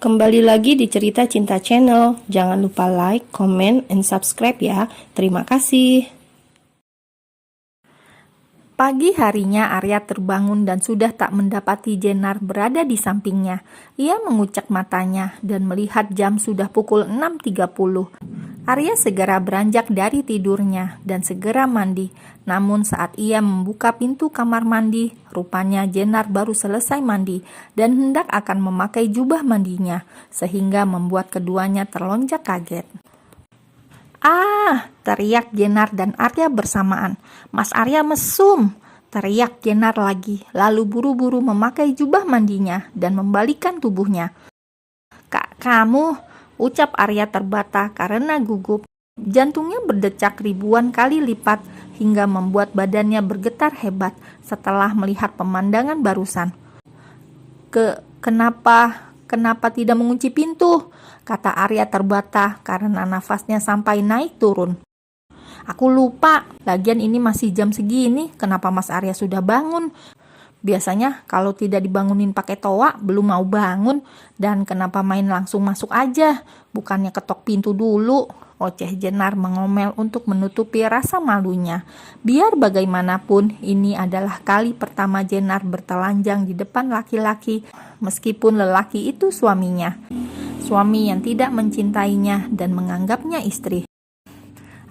Kembali lagi di Cerita Cinta Channel. Jangan lupa like, comment, and subscribe ya. Terima kasih. Pagi harinya Arya terbangun dan sudah tak mendapati Jenar berada di sampingnya. Ia mengucek matanya dan melihat jam sudah pukul 6.30. Arya segera beranjak dari tidurnya dan segera mandi. Namun saat ia membuka pintu kamar mandi, rupanya Jenar baru selesai mandi dan hendak akan memakai jubah mandinya, sehingga membuat keduanya terlonjak kaget. "Ah!" teriak Jenar dan Arya bersamaan. "Mas Arya mesum!" teriak Jenar lagi, lalu buru-buru memakai jubah mandinya dan membalikkan tubuhnya. "Kak, kamu!" ucap Arya terbata karena gugup. Jantungnya berdecak ribuan kali lipat hingga membuat badannya bergetar hebat setelah melihat pemandangan barusan. Kenapa tidak mengunci pintu?" kata Arya terbata karena nafasnya sampai naik turun. "Aku lupa, lagian ini masih jam segini, kenapa Mas Arya sudah bangun? Biasanya kalau tidak dibangunin pakai toa belum mau bangun, dan kenapa main langsung masuk aja, bukannya ketok pintu dulu?" oceh Jenar mengomel untuk menutupi rasa malunya. Biar bagaimanapun, ini adalah kali pertama Jenar bertelanjang di depan laki-laki, meskipun lelaki itu suaminya. Suami yang tidak mencintainya dan menganggapnya istri.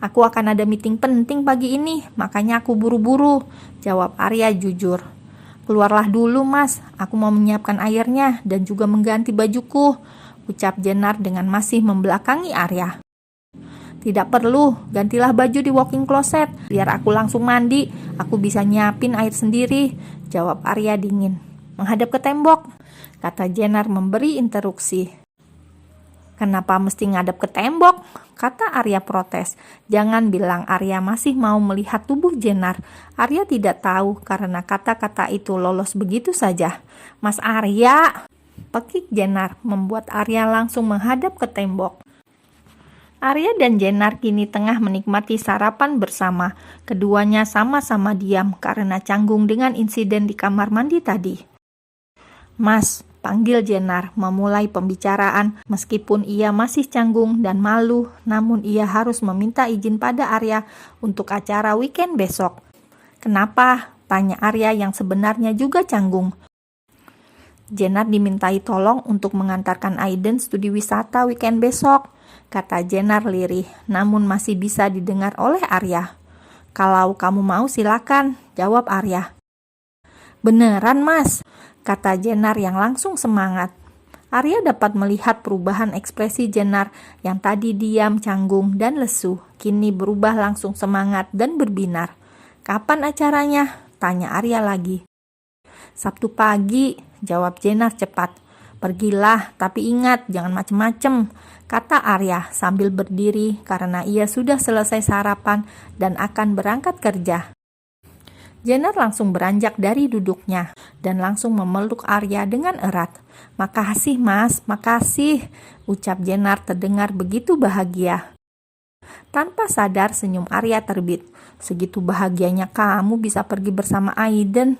"Aku akan ada meeting penting pagi ini, makanya aku buru-buru," jawab Arya jujur. "Keluarlah dulu Mas, aku mau menyiapkan airnya dan juga mengganti bajuku," ucap Jenar dengan masih membelakangi Arya. "Tidak perlu, gantilah baju di walk-in closet, biar aku langsung mandi, aku bisa nyiapin air sendiri," jawab Arya dingin. "Menghadap ke tembok," kata Jenar memberi interupsi. "Kenapa mesti ngadep ke tembok?" kata Arya protes. Jangan bilang Arya masih mau melihat tubuh Jenar. Arya tidak tahu karena kata-kata itu lolos begitu saja. "Mas Arya!" pekik Jenar membuat Arya langsung menghadap ke tembok. Arya dan Jenar kini tengah menikmati sarapan bersama. Keduanya sama-sama diam karena canggung dengan insiden di kamar mandi tadi. "Mas," panggil Jenar memulai pembicaraan meskipun ia masih canggung dan malu, namun ia harus meminta izin pada Arya untuk acara weekend besok. "Kenapa?" tanya Arya yang sebenarnya juga canggung. "Jenar dimintai tolong untuk mengantarkan Aiden studi wisata weekend besok," kata Jenar lirih, namun masih bisa didengar oleh Arya. "Kalau kamu mau silakan," jawab Arya. "Beneran Mas?" kata Jenar yang langsung semangat. Arya dapat melihat perubahan ekspresi Jenar yang tadi diam, canggung, dan lesu, kini berubah langsung semangat dan berbinar. "Kapan acaranya?" tanya Arya lagi. "Sabtu pagi," jawab Jenar cepat. "Pergilah, tapi ingat jangan macem-macem," kata Arya sambil berdiri karena ia sudah selesai sarapan dan akan berangkat kerja. Jenar langsung beranjak dari duduknya dan langsung memeluk Arya dengan erat. "Makasih Mas, makasih," ucap Jenar terdengar begitu bahagia. Tanpa sadar senyum Arya terbit. "Segitu bahagianya kamu bisa pergi bersama Aiden?"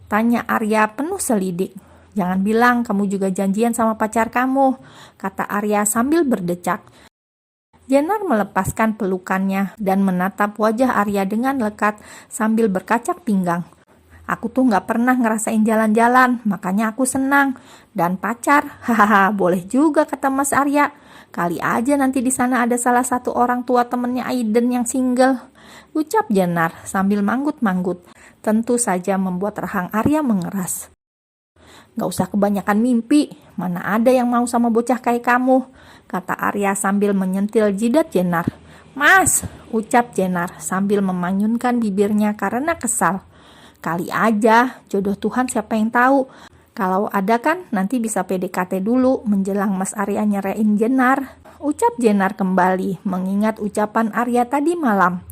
tanya Arya penuh selidik. "Jangan bilang kamu juga janjian sama pacar kamu," kata Arya sambil berdecak. Jenar melepaskan pelukannya dan menatap wajah Arya dengan lekat sambil berkacak pinggang. "Aku tuh gak pernah ngerasain jalan-jalan, makanya aku senang. Dan pacar, hahaha, boleh juga," kata Mas Arya. "Kali aja nanti di sana ada salah satu orang tua temennya Aiden yang single," ucap Jenar sambil manggut-manggut. Tentu saja membuat rahang Arya mengeras. "Gak usah kebanyakan mimpi, mana ada yang mau sama bocah kayak kamu," kata Arya sambil menyentil jidat Jenar. "Mas," ucap Jenar sambil memanyunkan bibirnya karena kesal. "Kali aja, jodoh Tuhan siapa yang tahu. Kalau ada kan nanti bisa PDKT dulu menjelang Mas Arya nyerain Jenar," ucap Jenar kembali mengingat ucapan Arya tadi malam.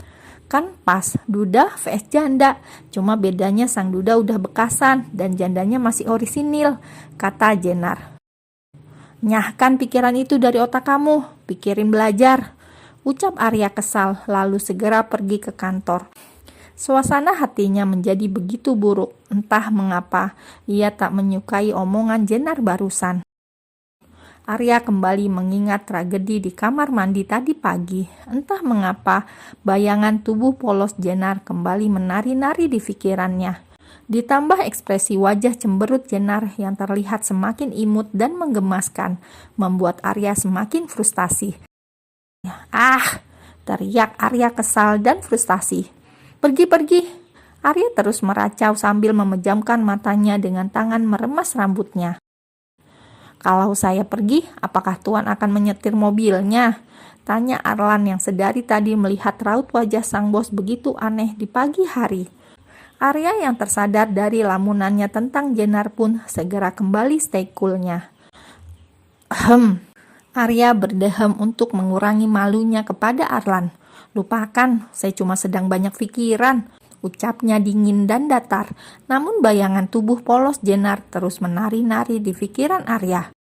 "Kan pas, duda vs janda, cuma bedanya sang duda udah bekasan dan jandanya masih orisinil," kata Jenar. "Nyahkan pikiran itu dari otak kamu, pikirin belajar," ucap Arya kesal lalu segera pergi ke kantor. Suasana hatinya menjadi begitu buruk, entah mengapa ia tak menyukai omongan Jenar barusan. Arya kembali mengingat tragedi di kamar mandi tadi pagi. Entah mengapa, bayangan tubuh polos Jenar kembali menari-nari di pikirannya. Ditambah ekspresi wajah cemberut Jenar yang terlihat semakin imut dan menggemaskan, membuat Arya semakin frustasi. "Ah!" teriak Arya kesal dan frustasi. "Pergi, pergi!" Arya terus meracau sambil memejamkan matanya dengan tangan meremas rambutnya. "Kalau saya pergi, apakah Tuan akan menyetir mobilnya?" tanya Arlan yang sedari tadi melihat raut wajah sang bos begitu aneh di pagi hari. Arya yang tersadar dari lamunannya tentang Jenar pun segera kembali stay cool-nya. Arya berdehem untuk mengurangi malunya kepada Arlan. "Lupakan, saya cuma sedang banyak pikiran," ucapnya dingin dan datar. Namun bayangan tubuh polos Jenar terus menari-nari di pikiran Arya.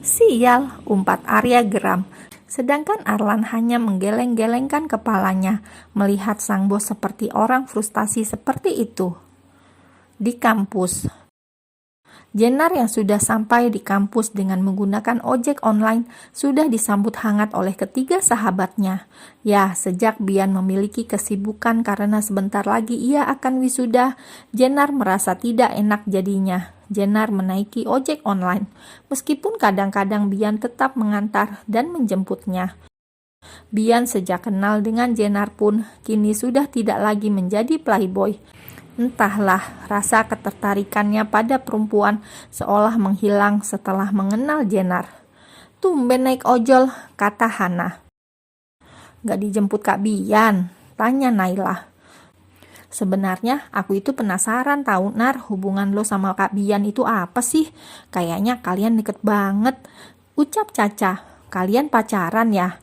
"Sial," umpat Arya geram. Sedangkan Arlan hanya menggeleng-gelengkan kepalanya melihat sang bos seperti orang frustasi seperti itu. Di kampus, Jenar yang sudah sampai di kampus dengan menggunakan ojek online sudah disambut hangat oleh ketiga sahabatnya. Ya, sejak Bian memiliki kesibukan karena sebentar lagi ia akan wisuda, Jenar merasa tidak enak jadinya. Jenar menaiki ojek online, meskipun kadang-kadang Bian tetap mengantar dan menjemputnya. Bian sejak kenal dengan Jenar pun kini sudah tidak lagi menjadi playboy. Entahlah, rasa ketertarikannya pada perempuan seolah menghilang setelah mengenal Jenar. "Tumben naik ojol," kata Hana. "Gak dijemput Kak Bian?" tanya Naila. "Sebenarnya aku itu penasaran tahu Nar, hubungan lo sama Kak Bian itu apa sih? Kayaknya kalian deket banget," ucap Caca. "Kalian pacaran ya?"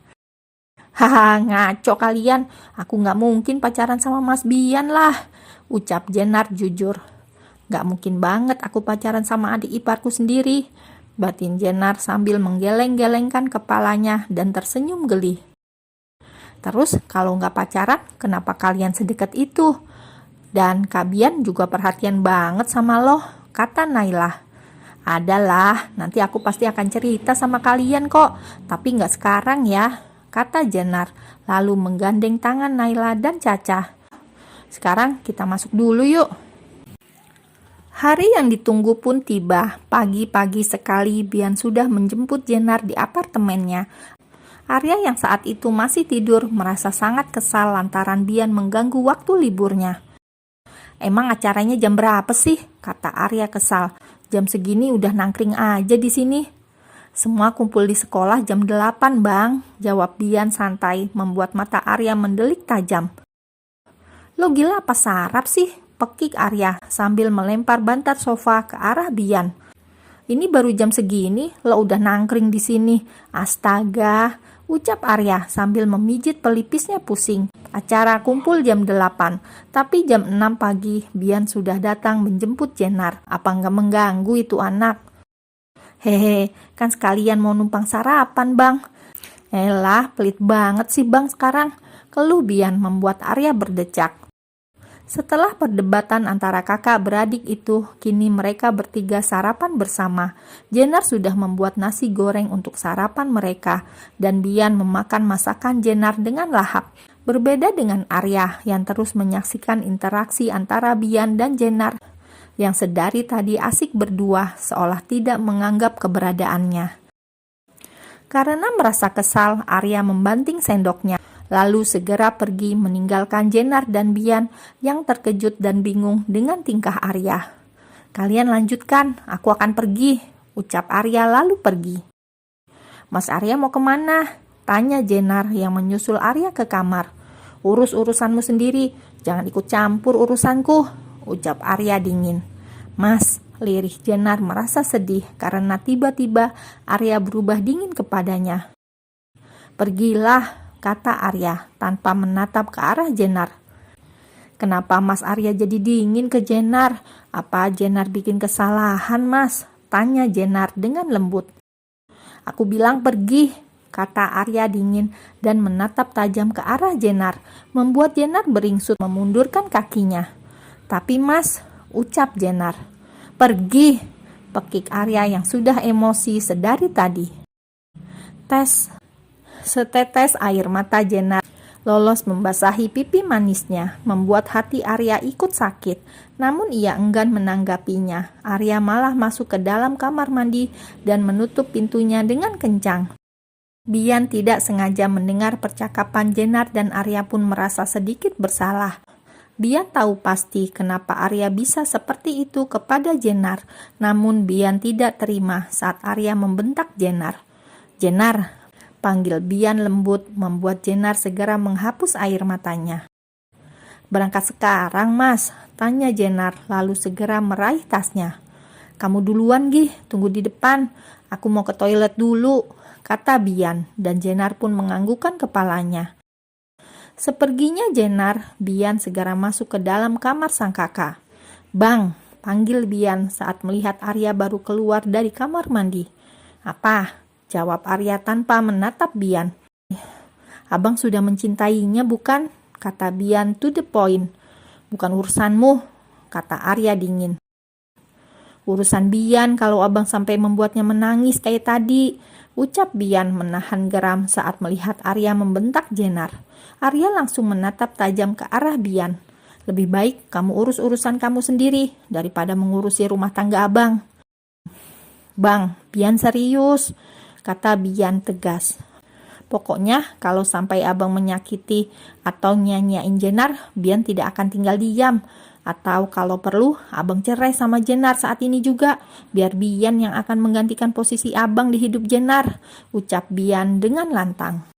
"Haha, ngaco kalian. Aku gak mungkin pacaran sama Mas Bian lah," ucap Jenar jujur. "Gak mungkin banget aku pacaran sama adik iparku sendiri," batin Jenar sambil menggeleng-gelengkan kepalanya dan tersenyum geli. "Terus kalau gak pacaran, kenapa kalian sedekat itu? Dan Kak Bian juga perhatian banget sama lo," kata Naila. "Adalah, nanti aku pasti akan cerita sama kalian kok, tapi gak sekarang ya," kata Jenar, lalu menggandeng tangan Naila dan Caca. "Sekarang kita masuk dulu yuk." Hari yang ditunggu pun tiba. Pagi-pagi sekali Bian sudah menjemput Jenar di apartemennya. Arya yang saat itu masih tidur merasa sangat kesal lantaran Bian mengganggu waktu liburnya. "Emang acaranya jam berapa sih?" kata Arya kesal. "Jam segini udah nangkring aja di sini." "Semua kumpul di sekolah jam 8, Bang," jawab Bian santai, membuat mata Arya mendelik tajam. "Lo gila apa sarap sih?" pekik Arya sambil melempar bantal sofa ke arah Bian. "Ini baru jam segini, lo udah nangkring di sini. Astaga," ucap Arya sambil memijit pelipisnya pusing. Acara kumpul jam 8, tapi jam 6 pagi Bian sudah datang menjemput Jenar. Apa nggak mengganggu itu anak? "Hehe, kan sekalian mau numpang sarapan, Bang." "Elah, pelit banget sih Bang sekarang," keluh Bian membuat Arya berdecak. Setelah perdebatan antara kakak beradik itu, kini mereka bertiga sarapan bersama. Jenar sudah membuat nasi goreng untuk sarapan mereka, dan Bian memakan masakan Jenar dengan lahap. Berbeda dengan Arya yang terus menyaksikan interaksi antara Bian dan Jenar, yang sedari tadi asik berdua seolah tidak menganggap keberadaannya. Karena merasa kesal, Arya membanting sendoknya, lalu segera pergi meninggalkan Jenar dan Bian yang terkejut dan bingung dengan tingkah Arya. "Kalian lanjutkan, aku akan pergi," ucap Arya lalu pergi. "Mas Arya mau kemana?" tanya Jenar yang menyusul Arya ke kamar. "Urus urusanmu sendiri, jangan ikut campur urusanku," ucap Arya dingin. "Mas," lirih Jenar merasa sedih karena tiba-tiba Arya berubah dingin kepadanya. "Pergilah," kata Arya tanpa menatap ke arah Jenar. "Kenapa Mas Arya jadi dingin ke Jenar? Apa Jenar bikin kesalahan, Mas?" tanya Jenar dengan lembut. "Aku bilang pergi," kata Arya dingin dan menatap tajam ke arah Jenar, membuat Jenar beringsut memundurkan kakinya. "Tapi Mas," ucap Jenar. "Pergi," pekik Arya yang sudah emosi sedari tadi. Setetes air mata Jenar lolos membasahi pipi manisnya, membuat hati Arya ikut sakit. Namun ia enggan menanggapinya. Arya malah masuk ke dalam kamar mandi dan menutup pintunya dengan kencang. Bian tidak sengaja mendengar percakapan Jenar dan Arya pun merasa sedikit bersalah. Bian tahu pasti kenapa Arya bisa seperti itu kepada Jenar. Namun Bian tidak terima saat Arya membentak Jenar. "Jenar," panggil Bian lembut, membuat Jenar segera menghapus air matanya. "Berangkat sekarang, Mas?" tanya Jenar, lalu segera meraih tasnya. "Kamu duluan, Gih, tunggu di depan. Aku mau ke toilet dulu," kata Bian, dan Jenar pun menganggukkan kepalanya. Seperginya Jenar, Bian segera masuk ke dalam kamar sang kakak. "Bang," panggil Bian saat melihat Arya baru keluar dari kamar mandi. "Apa?" jawab Arya tanpa menatap Bian. "Abang sudah mencintainya, bukan?" kata Bian to the point. "Bukan urusanmu," kata Arya dingin. "Urusan Bian kalau abang sampai membuatnya menangis kayak tadi," ucap Bian menahan geram saat melihat Arya membentak Jenar. Arya langsung menatap tajam ke arah Bian. "Lebih baik kamu urus urusan kamu sendiri daripada mengurusi rumah tangga abang." "Bang, Bian serius," kata Bian tegas. "Pokoknya kalau sampai abang menyakiti atau nyanyain Jenar, Bian tidak akan tinggal diam. Atau kalau perlu, abang cerai sama Jenar saat ini juga. Biar Bian yang akan menggantikan posisi abang di hidup Jenar," ucap Bian dengan lantang.